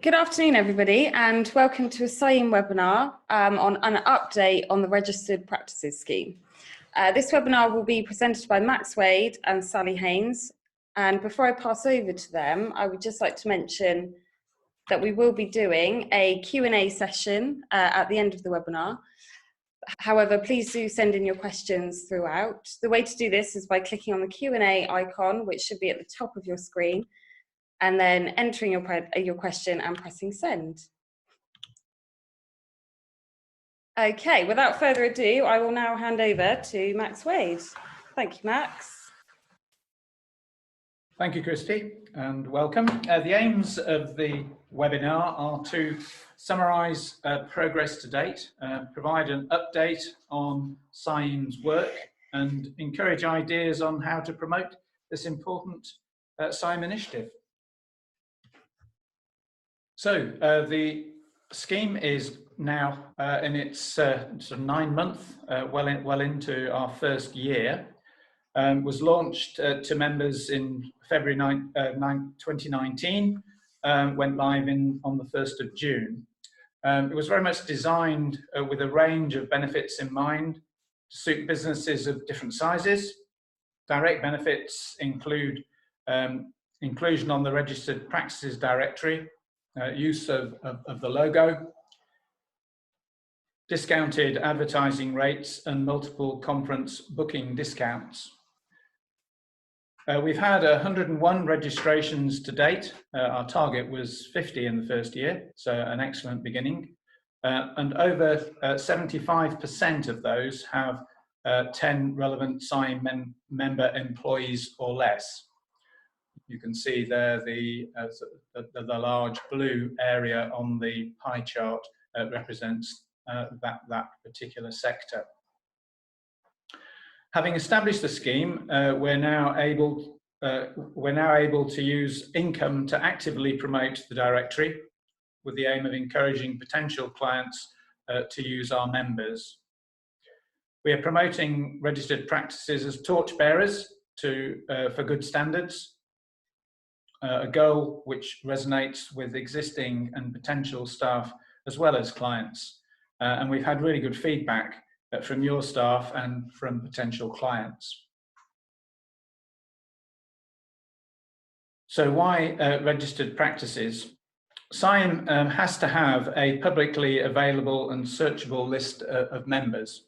Good afternoon, everybody, and welcome to a CIEEM webinar on an update on the Registered Practices Scheme. This webinar will be presented by Max Wade and Sally Haynes. And before I pass over to them, I would just like to mention that we will be doing a Q&A session at the end of the webinar. However, please do send in your questions throughout. The way to do this is by clicking on the Q&A icon, which should be at the top of your screen, and then entering your question and pressing send. Okay, without further ado, I will now hand over to Max Wade. Thank you, Max. Thank you, Christy, and welcome. The aims of the webinar are to summarise progress to date, provide an update on CIEEM's work, and encourage ideas on how to promote this important CIEEM initiative. So the scheme is now in its sort of 9-month, well into our first year. Was launched to members in February 2019, went live on the 1st of June. It was very much designed with a range of benefits in mind to suit businesses of different sizes. Direct benefits include inclusion on the Registered Practices Directory, use of the logo, discounted advertising rates, and multiple conference booking discounts. We've had 101 registrations to date. Our target was 50 in the first year, so an excellent beginning. And over 75% of those have 10 relevant CIEEM member employees or less. You can see there the large blue area on the pie chart represents that particular sector. Having established the scheme, we're now able to use income to actively promote the directory, with the aim of encouraging potential clients to use our members. We are promoting registered practices as torchbearers for good standards. A goal which resonates with existing and potential staff as well as clients. And we've had really good feedback from your staff and from potential clients. So why registered practices? CIEEM has to have a publicly available and searchable list of members.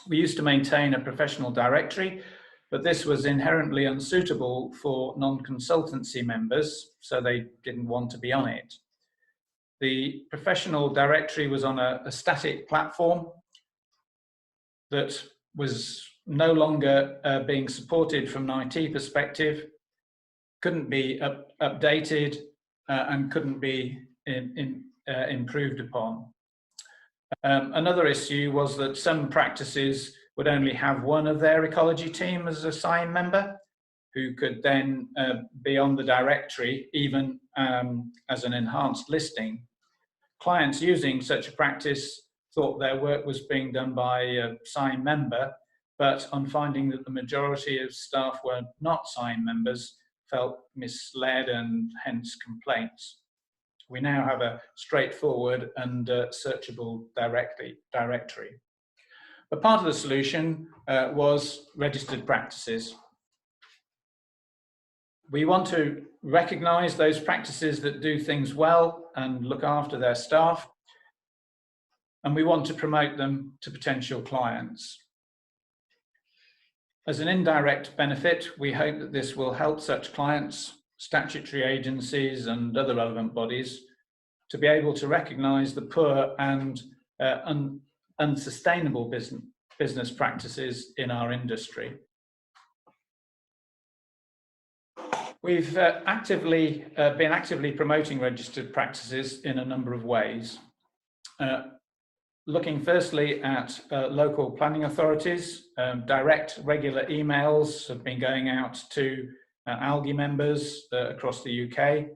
We used to maintain a professional directory, but this was inherently unsuitable for non-consultancy members, so they didn't want to be on it. The professional directory was on a static platform that was no longer being supported from an IT perspective, couldn't be updated, and couldn't be improved upon. Another issue was that some practices would only have one of their ecology team as a CIEEM member, who could then be on the directory, even as an enhanced listing. Clients using such a practice thought their work was being done by a CIEEM member, but on finding that the majority of staff were not CIEEM members, felt misled and hence complaints. We now have a straightforward and searchable directory. But part of the solution was registered practices. We want to recognise those practices that do things well and look after their staff, and we want to promote them to potential clients. As an indirect benefit, we hope that this will help such clients, statutory agencies and other relevant bodies to be able to recognise the poor and unsustainable business practices in our industry. We've been actively promoting registered practices in a number of ways. Looking firstly at local planning authorities, direct regular emails have been going out to ALGI members across the UK,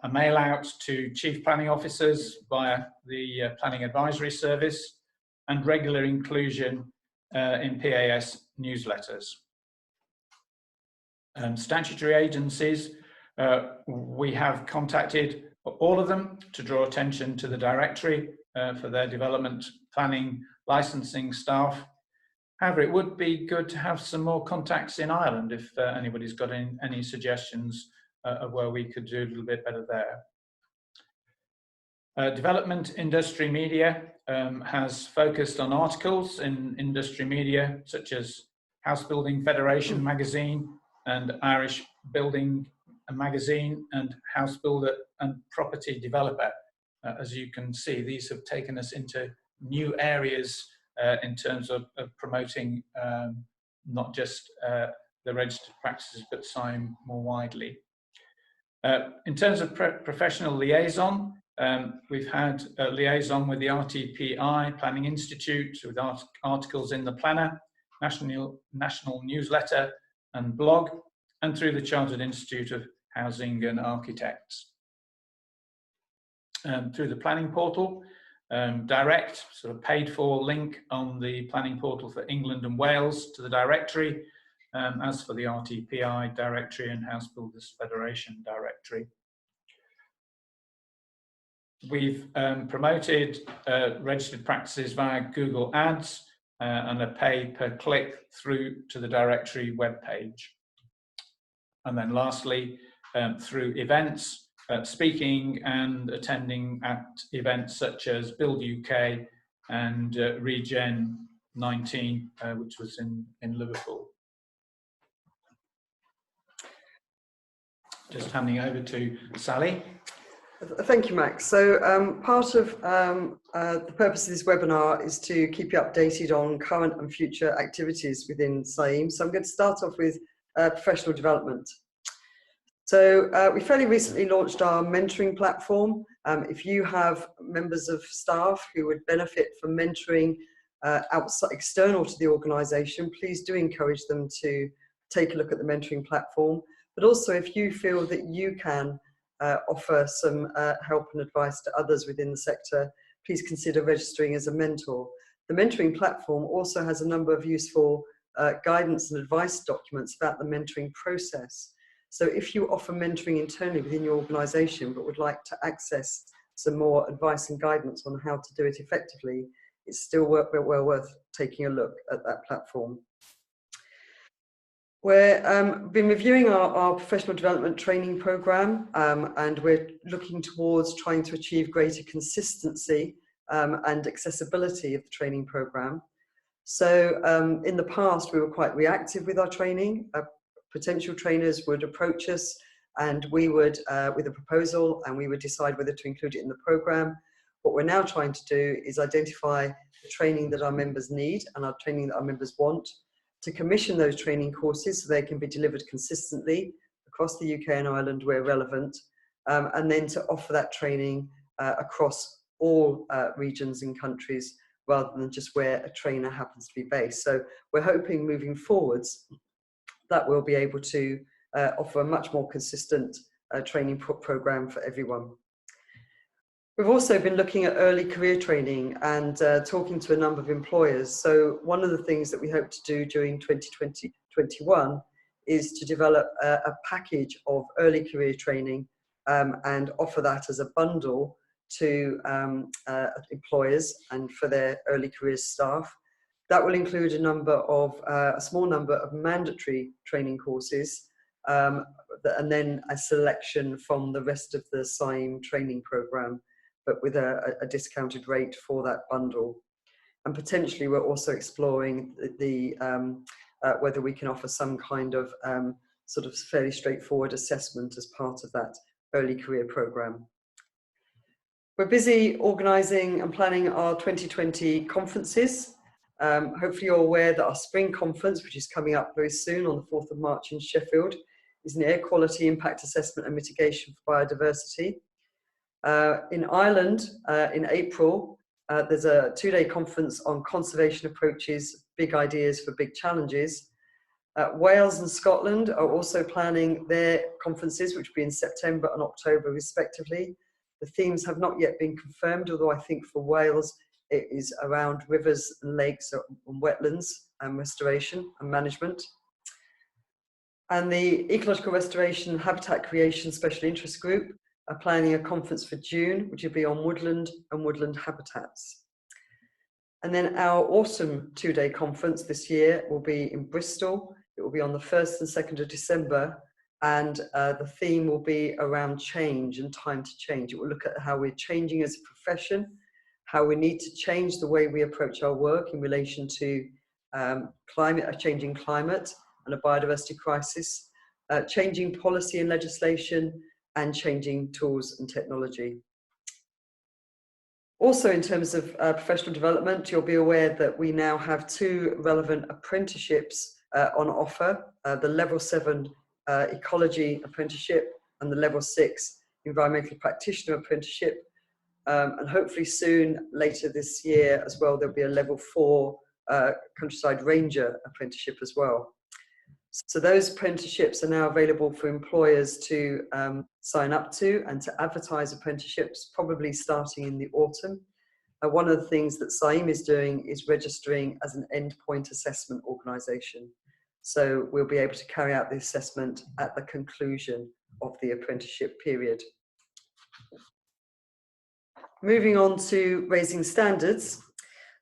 a mail out to chief planning officers via the Planning Advisory Service, and regular inclusion in PAS newsletters. Statutory agencies, We have contacted all of them to draw attention to the directory for their development, planning, licensing staff. However, it would be good to have some more contacts in Ireland if anybody's got any suggestions of where we could do a little bit better there. Development Industry Media has focused on articles in industry media such as House Building Federation magazine and Irish Building Magazine and House Builder and Property Developer. As you can see, these have taken us into new areas in terms of promoting not just the registered practices but CIEEM more widely. In terms of professional liaison, we've had a liaison with the RTPI Planning Institute with articles in the Planner, national newsletter and blog, and through the Chartered Institute of Housing and Architects. Through the planning portal, direct sort of paid for link on the planning portal for England and Wales to the directory, as for the RTPI directory and House Builders Federation directory. We've promoted registered practices via Google Ads and a pay per click through to the directory webpage. And then lastly, through events, speaking and attending at events such as Build UK and Regen 19, which was in Liverpool. Just handing over to Sally. Thank you, Max. So part of the purpose of this webinar is to keep you updated on current and future activities within CIEEM. So I'm going to start off with professional development. So we fairly recently launched our mentoring platform. If you have members of staff who would benefit from mentoring outside, external to the organisation, please do encourage them to take a look at the mentoring platform. But also if you feel that you can offer some help and advice to others within the sector, please consider registering as a mentor. The mentoring platform also has a number of useful guidance and advice documents about the mentoring process. So if you offer mentoring internally within your organisation but would like to access some more advice and guidance on how to do it effectively, it's still well worth taking a look at that platform. We've been reviewing our professional development training programme and we're looking towards trying to achieve greater consistency and accessibility of the training programme. So in the past we were quite reactive with our training. Potential trainers would approach us and we would, with a proposal, and we would decide whether to include it in the programme. What we're now trying to do is identify the training that our members need and our training that our members want, to commission those training courses so they can be delivered consistently across the UK and Ireland where relevant, and then to offer that training across all regions and countries rather than just where a trainer happens to be based. So we're hoping moving forwards that we'll be able to offer a much more consistent training programme for everyone. We've also been looking at early career training and talking to a number of employers. So one of the things that we hope to do during 2020-21 is to develop a package of early career training and offer that as a bundle to employers and for their early career staff. That will include a small number of mandatory training courses and then a selection from the rest of the CIEEM training programme, but with a discounted rate for that bundle. And potentially we're also exploring whether we can offer some kind of sort of fairly straightforward assessment as part of that early career programme. We're busy organising and planning our 2020 conferences. Hopefully you're aware that our spring conference, which is coming up very soon on the 4th of March in Sheffield, is an air quality impact assessment and mitigation for biodiversity. In Ireland, in April, there's a 2-day conference on conservation approaches, big ideas for big challenges. Wales and Scotland are also planning their conferences, which will be in September and October respectively. The themes have not yet been confirmed, although I think for Wales it is around rivers and lakes and wetlands and restoration and management. And the Ecological Restoration Habitat Creation Special Interest Group are planning a conference for June, which will be on woodland and woodland habitats. And then our autumn two-day conference this year will be in Bristol. It will be on the 1st and 2nd of December. And the theme will be around change and time to change. It will look at how we're changing as a profession, how we need to change the way we approach our work in relation to a changing climate and a biodiversity crisis, changing policy and legislation, and changing tools and technology. Also, in terms of professional development, you'll be aware that we now have 2 relevant apprenticeships on offer, the Level 7 Ecology Apprenticeship and the Level 6 Environmental Practitioner Apprenticeship. And hopefully soon, later this year as well, there'll be a Level 4 Countryside Ranger Apprenticeship as well. So those apprenticeships are now available for employers to sign up to and to advertise apprenticeships, probably starting in the autumn. One of the things that CIEEM is doing is registering as an endpoint assessment organisation. So we'll be able to carry out the assessment at the conclusion of the apprenticeship period. Moving on to raising standards.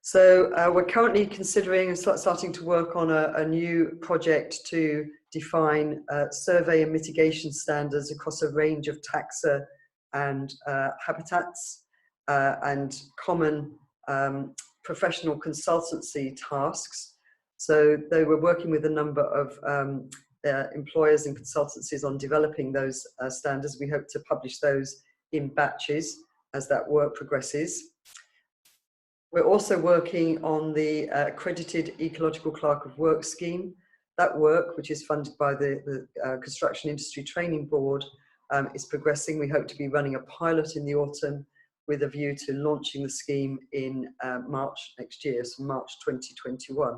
So we're currently considering and starting to work on a new project to define survey and mitigation standards across a range of taxa and habitats and common professional consultancy tasks. So they were working with a number of employers and consultancies on developing those standards. We hope to publish those in batches as that work progresses. We're also working on the accredited Ecological Clerk of Work scheme. That work, which is funded by the Construction Industry Training Board, is progressing. We hope to be running a pilot in the autumn with a view to launching the scheme in March next year, so March 2021.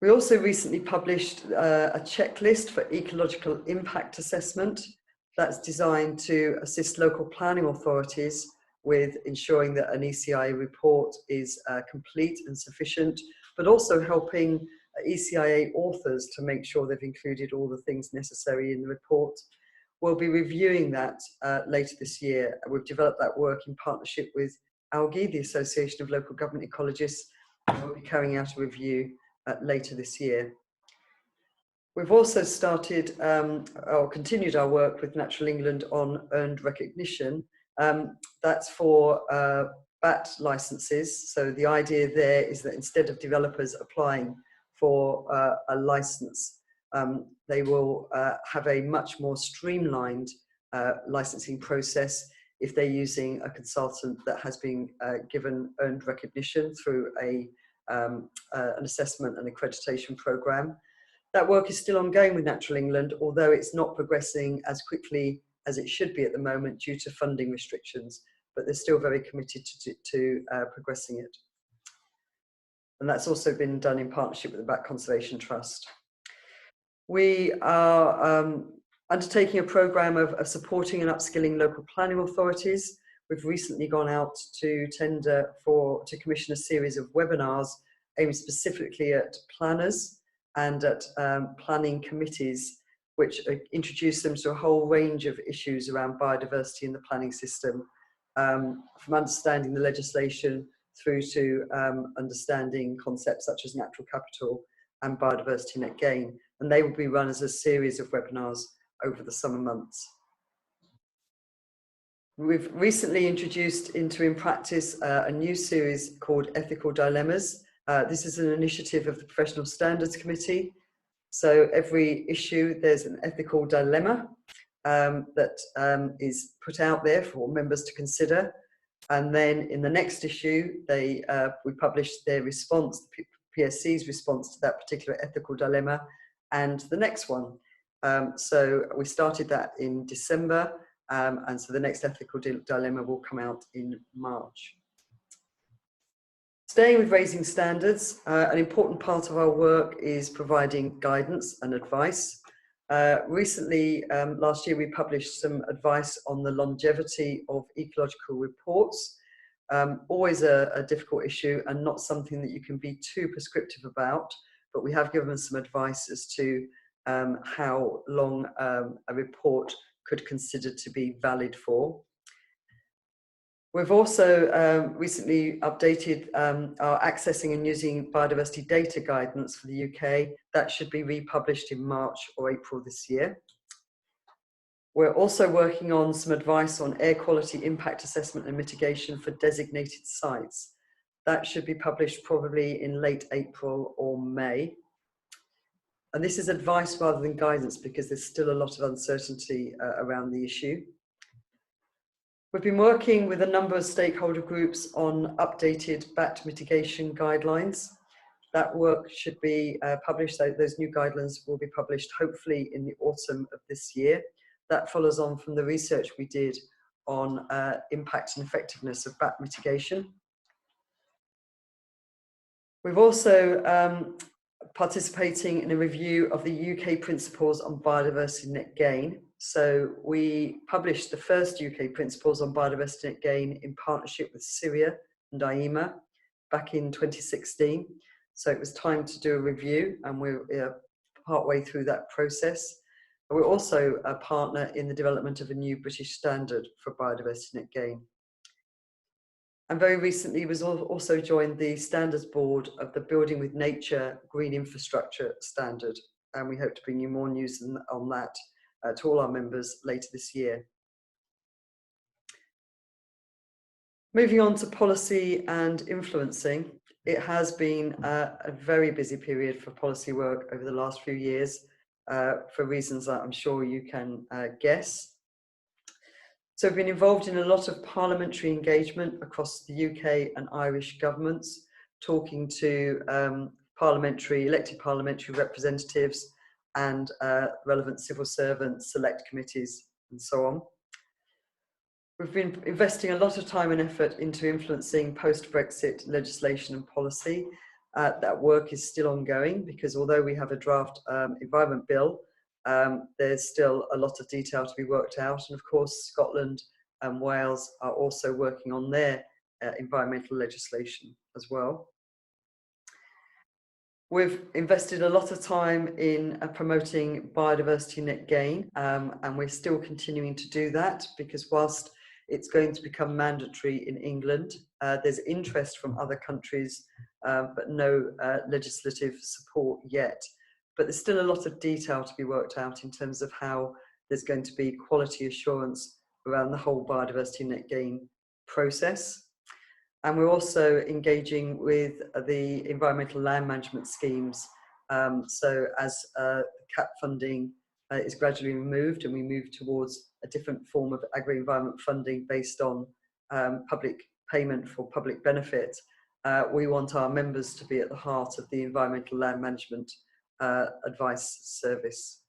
We also recently published a checklist for ecological impact assessment that's designed to assist local planning authorities with ensuring that an ECIA report is complete and sufficient, but also helping ECIA authors to make sure they've included all the things necessary in the report. We'll be reviewing that later this year. We've developed that work in partnership with ALGI, the Association of Local Government Ecologists, and we'll be carrying out a review later this year. We've also started or continued our work with Natural England on earned recognition. That's for BAT licenses. So the idea there is that instead of developers applying for a license, they will have a much more streamlined licensing process if they're using a consultant that has been given earned recognition through an assessment and accreditation programme. That work is still ongoing with Natural England, although it's not progressing as quickly as it should be at the moment due to funding restrictions, but they're still very committed to progressing it. And that's also been done in partnership with the Bat Conservation Trust. We are undertaking a programme of supporting and upskilling local planning authorities. We've recently gone out to tender to commission a series of webinars aimed specifically at planners and at planning committees, which introduce them to a whole range of issues around biodiversity in the planning system, from understanding the legislation through to understanding concepts such as natural capital and biodiversity net gain. And they will be run as a series of webinars over the summer months. We've recently introduced into in practice a new series called Ethical Dilemmas. This is an initiative of the Professional Standards Committee. So every issue, there's an ethical dilemma that is put out there for members to consider. And then in the next issue, we publish their response, the PSC's response to that particular ethical dilemma, and the next one. So we started that in December, and so the next ethical dilemma will come out in March. Staying with raising standards, an important part of our work is providing guidance and advice. Recently, last year, we published some advice on the longevity of ecological reports. Always a difficult issue and not something that you can be too prescriptive about. but we have given them some advice as to how long a report could consider to be valid for. We've also recently updated our accessing and using biodiversity data guidance for the UK. That should be republished in March or April this year. We're also working on some advice on air quality impact assessment and mitigation for designated sites. That should be published probably in late April or May. And this is advice rather than guidance because there's still a lot of uncertainty around the issue. We've been working with a number of stakeholder groups on updated bat mitigation guidelines. That work should be published, those new guidelines will be published hopefully in the autumn of this year. That follows on from the research we did on impact and effectiveness of bat mitigation. We've also participating in a review of the UK principles on biodiversity net gain. So we published the first UK principles on biodiversity net gain in partnership with Syria and CIEEM back in 2016. So it was time to do a review, and we're partway through that process. We're also a partner in the development of a new British standard for biodiversity net gain. And very recently was also joined the standards board of the Building with Nature Green Infrastructure Standard. And we hope to bring you more news on that to all our members later this year. Moving on to policy and influencing, it has been a very busy period for policy work over the last few years for reasons that I'm sure you can guess. So we've been involved in a lot of parliamentary engagement across the UK and Irish governments, talking to elected parliamentary representatives and relevant civil servants, select committees, and so on. We've been investing a lot of time and effort into influencing post-Brexit legislation and policy. That work is still ongoing because although we have a draft environment bill, there's still a lot of detail to be worked out. And of course, Scotland and Wales are also working on their environmental legislation as well. We've invested a lot of time in promoting biodiversity net gain, and we're still continuing to do that because whilst it's going to become mandatory in England, there's interest from other countries, but no legislative support yet. But there's still a lot of detail to be worked out in terms of how there's going to be quality assurance around the whole biodiversity net gain process. And we're also engaging with the environmental land management schemes. So as CAP funding is gradually removed and we move towards a different form of agri-environment funding based on public payment for public benefit, we want our members to be at the heart of the environmental land management advice service.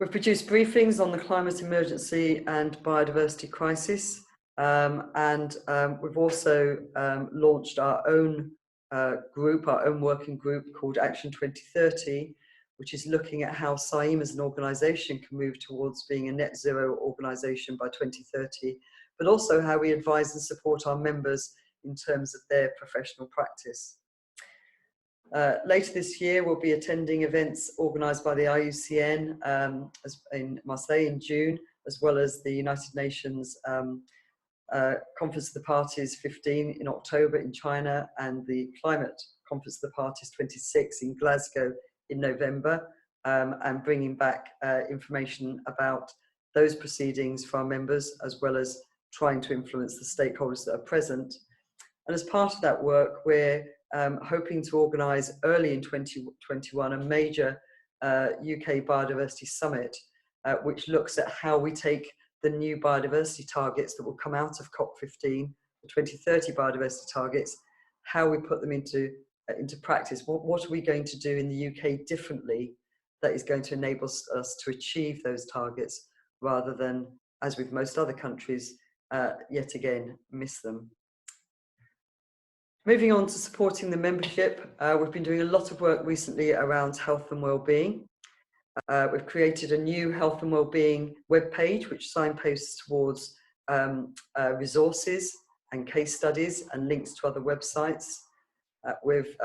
We've produced briefings on the climate emergency and biodiversity crisis, and we've also launched our own group, our own working group called Action 2030, which is looking at how CIEEM as an organisation can move towards being a net zero organisation by 2030, but also how we advise and support our members in terms of their professional practice. Later this year, we'll be attending events organised by the IUCN in Marseille in June, as well as the United Nations Conference of the Parties 15 in October in China, and the Climate Conference of the Parties 26 in Glasgow in November, and bringing back information about those proceedings for our members, as well as trying to influence the stakeholders that are present. And as part of that work, we're hoping to organise early in 2021 a major UK biodiversity summit, which looks at how we take the new biodiversity targets that will come out of COP15, the 2030 biodiversity targets, how we put them into practice. What are we going to do in the UK differently that is going to enable us to achieve those targets, rather than, as with most other countries, yet again miss them. Moving on to supporting the membership, we've been doing a lot of work recently around health and well-being. We've created a new health and well-being webpage which signposts towards resources and case studies and links to other websites. With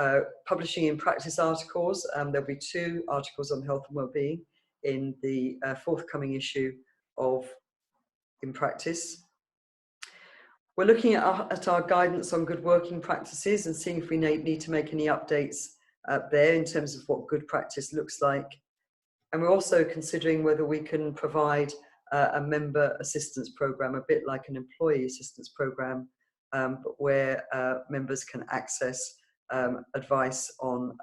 publishing in practice articles, there'll be 2 articles on health and wellbeing in the forthcoming issue of In Practice. We're looking at our guidance on good working practices and seeing if we need to make any updates there in terms of what good practice looks like. And we're also considering whether we can provide a member assistance program, a bit like an employee assistance program, but where members can access advice on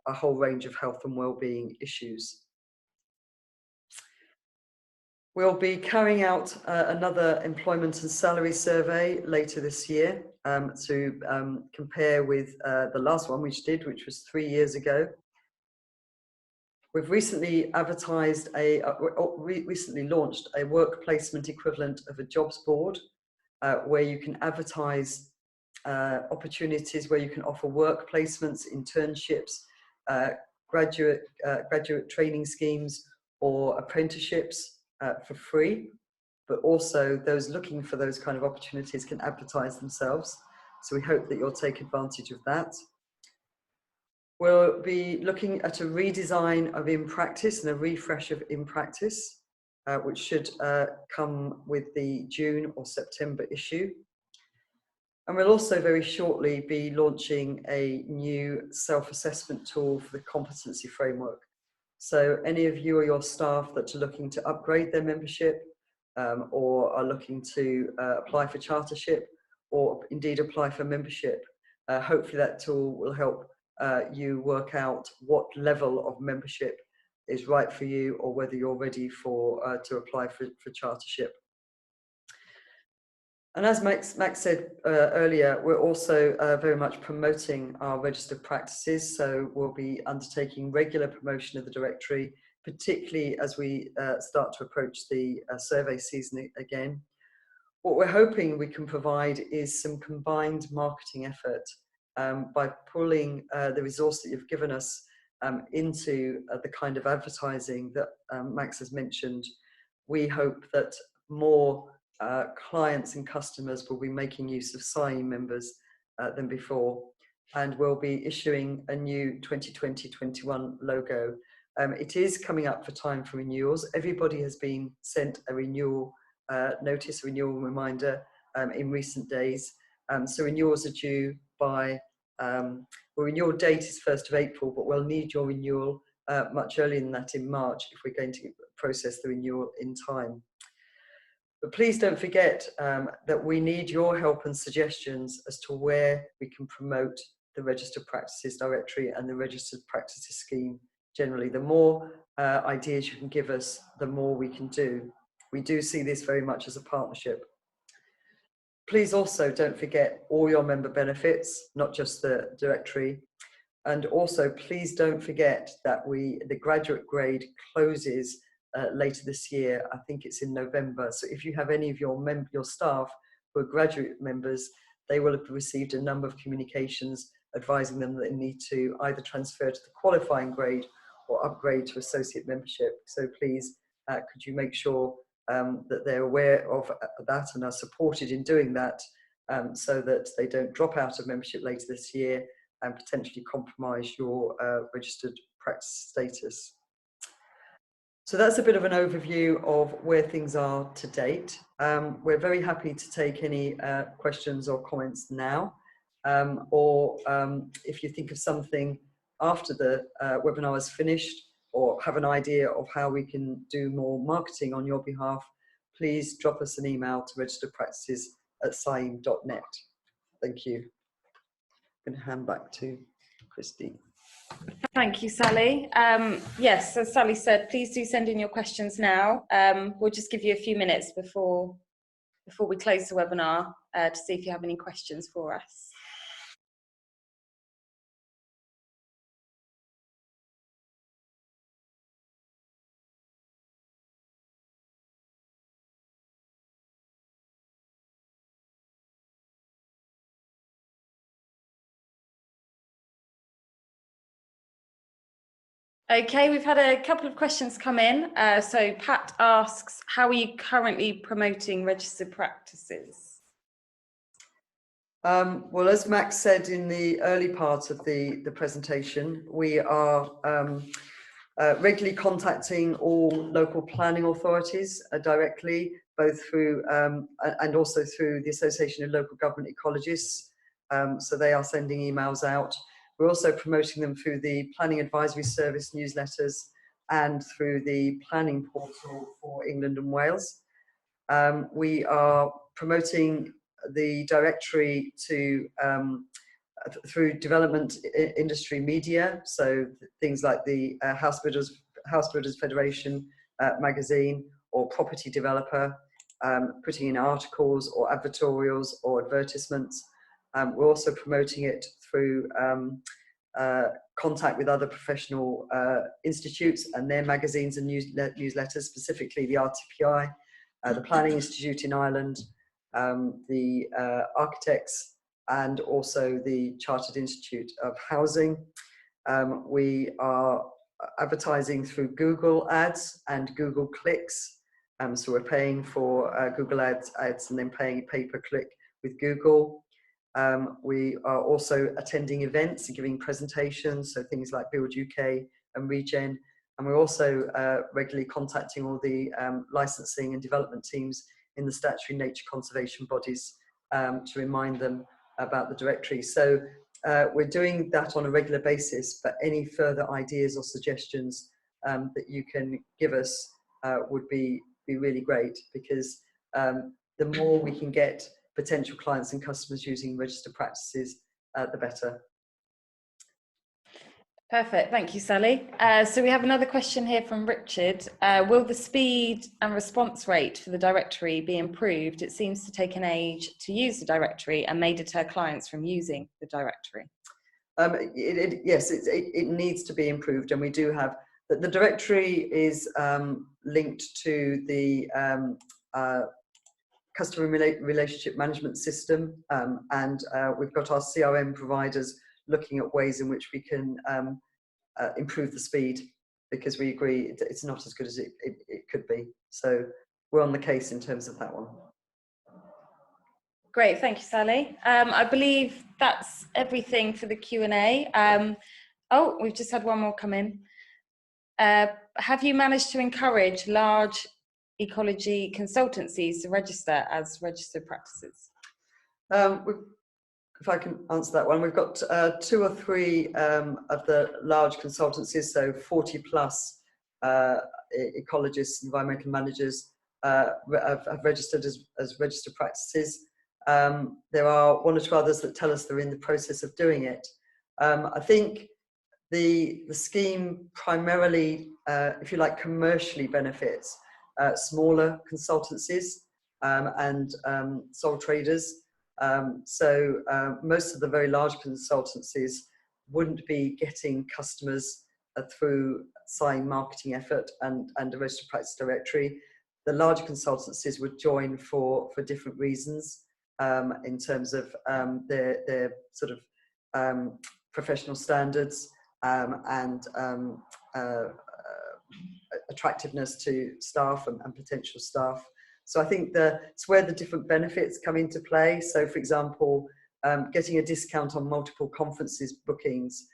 a whole range of health and wellbeing issues. We'll be carrying out another employment and salary survey later this year to compare with the last one which was 3 years ago. We've recently recently launched a work placement equivalent of a jobs board where you can advertise opportunities where you can offer work placements, internships, graduate training schemes or apprenticeships for free, but also those looking for those kind of opportunities can advertise themselves. So we hope that you'll take advantage of that. We'll be looking at a redesign of In Practice and a refresh of In Practice, which should come with the June or September issue. And we'll also very shortly be launching a new self-assessment tool for the competency framework. So any of you or your staff that are looking to upgrade their membership or are looking to apply for chartership or indeed apply for membership, hopefully that tool will help you work out what level of membership is right for you or whether you're ready to apply for chartership. And as Max said earlier, we're also very much promoting our registered practices. So we'll be undertaking regular promotion of the directory, particularly as we start to approach the survey season again. What we're hoping we can provide is some combined marketing effort by pulling the resource that you've given us into the kind of advertising that Max has mentioned. We hope that more clients and customers will be making use of CIEEM members than before, and we'll be issuing a new 2020-21 logo. It is coming up for time for renewals. Everybody has been sent a renewal notice, a renewal reminder in recent days. So renewals are due by, well, renewal date is 1st of April, but we'll need your renewal much earlier than that in March if we're going to process the renewal in time. But please don't forget that we need your help and suggestions as to where we can promote the Registered Practices Directory and the Registered Practices Scheme generally. The more ideas you can give us, the more we can do. We do see this very much as a partnership. Please also don't forget all your member benefits, not just the directory. And also please don't forget that the graduate grade closes later this year. I think it's in November. So if you have any of your staff who are graduate members, they will have received a number of communications advising them that they need to either transfer to the qualifying grade or upgrade to associate membership. So please, could you make sure that they're aware of that and are supported in doing that so that they don't drop out of membership later this year and potentially compromise your registered practice status. So that's a bit of an overview of where things are to date. We're very happy to take any questions or comments now, or if you think of something after the webinar is finished or have an idea of how we can do more marketing on your behalf, please drop us an email to registeredpractices@cieem.net. Thank you. I'm going to hand back to Christine. Thank you, Sally. Yes, as Sally said, please do send in your questions now. We'll just give you a few minutes before we close the webinar to see if you have any questions for us. Okay, we've had a couple of questions come in. So Pat asks, how are you currently promoting registered practices? Well, as Max said in the early part of the presentation, we are regularly contacting all local planning authorities directly, both through and also through the Association of Local Government Ecologists. So they are sending emails out. We're also promoting them through the Planning Advisory Service newsletters and through the planning portal for England and Wales. We are promoting the directory to through development industry media, so things like the House Builders Federation magazine or Property Developer, putting in articles or advertorials or advertisements. We're also promoting it through contact with other professional institutes and their magazines and newsletters, specifically the RTPI, the Planning Institute in Ireland, the Architects, and also the Chartered Institute of Housing. We are advertising through Google Ads and Google Clicks. So we're paying for Google ads and then paying pay-per-click with Google. We are also attending events and giving presentations, so things like Build UK and Regen. And we're also regularly contacting all the licensing and development teams in the statutory nature conservation bodies to remind them about the directory. So we're doing that on a regular basis, but any further ideas or suggestions that you can give us would be really great, because the more we can get potential clients and customers using registered practices, the better. Perfect, thank you, Sally. So we have another question here from Richard. Will the speed and response rate for the directory be improved? It seems to take an age to use the directory and may deter clients from using the directory. Yes, it needs to be improved, and we do have the directory is linked to the customer relationship management system, and we've got our CRM providers looking at ways in which we can improve the speed, because we agree it's not as good as it could be. So we're on the case in terms of that one. Great, thank you, Sally. I believe that's everything for the Q&A. Oh, we've just had one more come in. Have you managed to encourage large ecology consultancies to register as registered practices? If I can answer that one, we've got 2 or 3 of the large consultancies, so 40 plus ecologists, environmental managers have registered as registered practices. There are 1 or 2 others that tell us they're in the process of doing it. I think the scheme primarily, if you like, commercially benefits smaller consultancies and sole traders. So most of the very large consultancies wouldn't be getting customers through CIEEM marketing effort and a registered practice directory. The larger consultancies would join for different reasons, in terms of their sort of professional standards and attractiveness to staff and potential staff. So I think it's where the different benefits come into play. So for example, getting a discount on multiple conferences bookings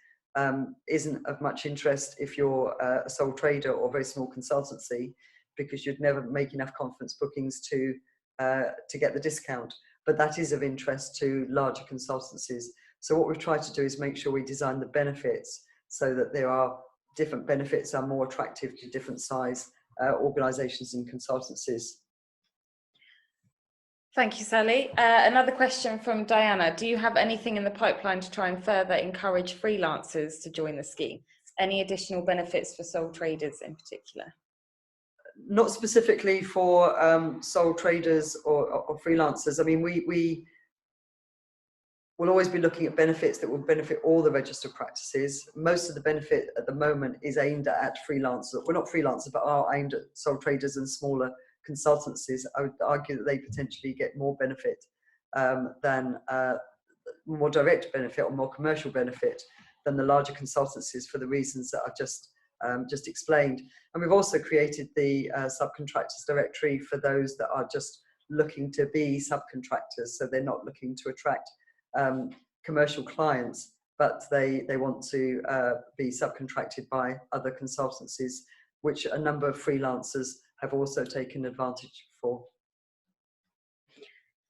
isn't of much interest if you're a sole trader or a very small consultancy, because you'd never make enough conference bookings to get the discount. But that is of interest to larger consultancies. So what we've tried to do is make sure we design the benefits so that there are different benefits are more attractive to different size organisations and consultancies. Thank you, Sally. Another question from Diana. Do you have anything in the pipeline to try and further encourage freelancers to join the scheme? Any additional benefits for sole traders in particular? Not specifically for sole traders or freelancers. I mean, we will always be looking at benefits that will benefit all the registered practices. Most of the benefit at the moment is aimed at freelancers. We're not freelancers, but are aimed at sole traders and smaller consultancies. I would argue that they potentially get more benefit than more direct benefit or more commercial benefit than the larger consultancies, for the reasons that I've just explained. And we've also created the subcontractors directory for those that are just looking to be subcontractors, so they're not looking to attract commercial clients, but they want to be subcontracted by other consultancies, which a number of freelancers have also taken advantage for.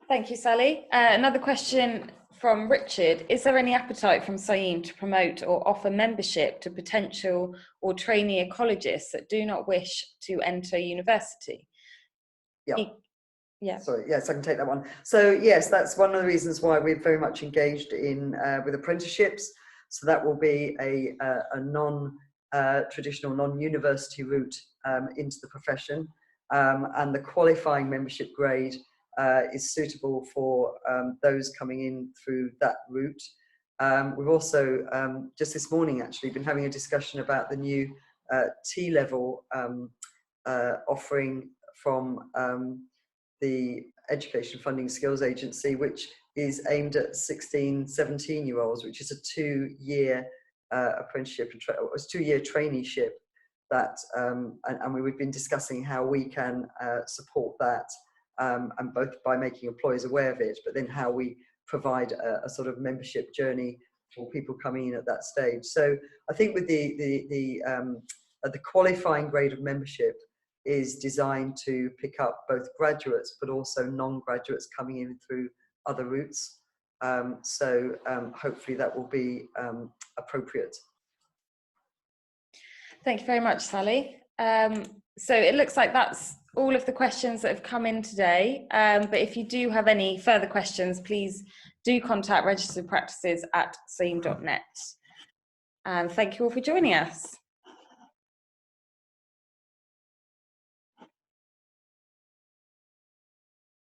Thank you, Sally. Another question from Richard. Is there any appetite from CIEEM to promote or offer membership to potential or trainee ecologists that do not wish to enter university? Yeah. Sorry, yes, I can take that one. So yes, that's one of the reasons why we're very much engaged in with apprenticeships. So that will be a non-traditional, non-university route into the profession, and the qualifying membership grade is suitable for those coming in through that route. We've also just this morning actually been having a discussion about the new T-level offering from the Education Funding Skills Agency, which is aimed at 16, 17-year-olds, which is a 2-year apprenticeship, a 2-year traineeship that, and we've been discussing how we can support that, and both by making employers aware of it, but then how we provide a sort of membership journey for people coming in at that stage. So I think with the qualifying grade of membership is designed to pick up both graduates but also non-graduates coming in through other routes. So hopefully that will be appropriate. Thank you very much, Sally. So it looks like that's all of the questions that have come in today. But if you do have any further questions, please do contact registeredpractices@ciem.net. And thank you all for joining us.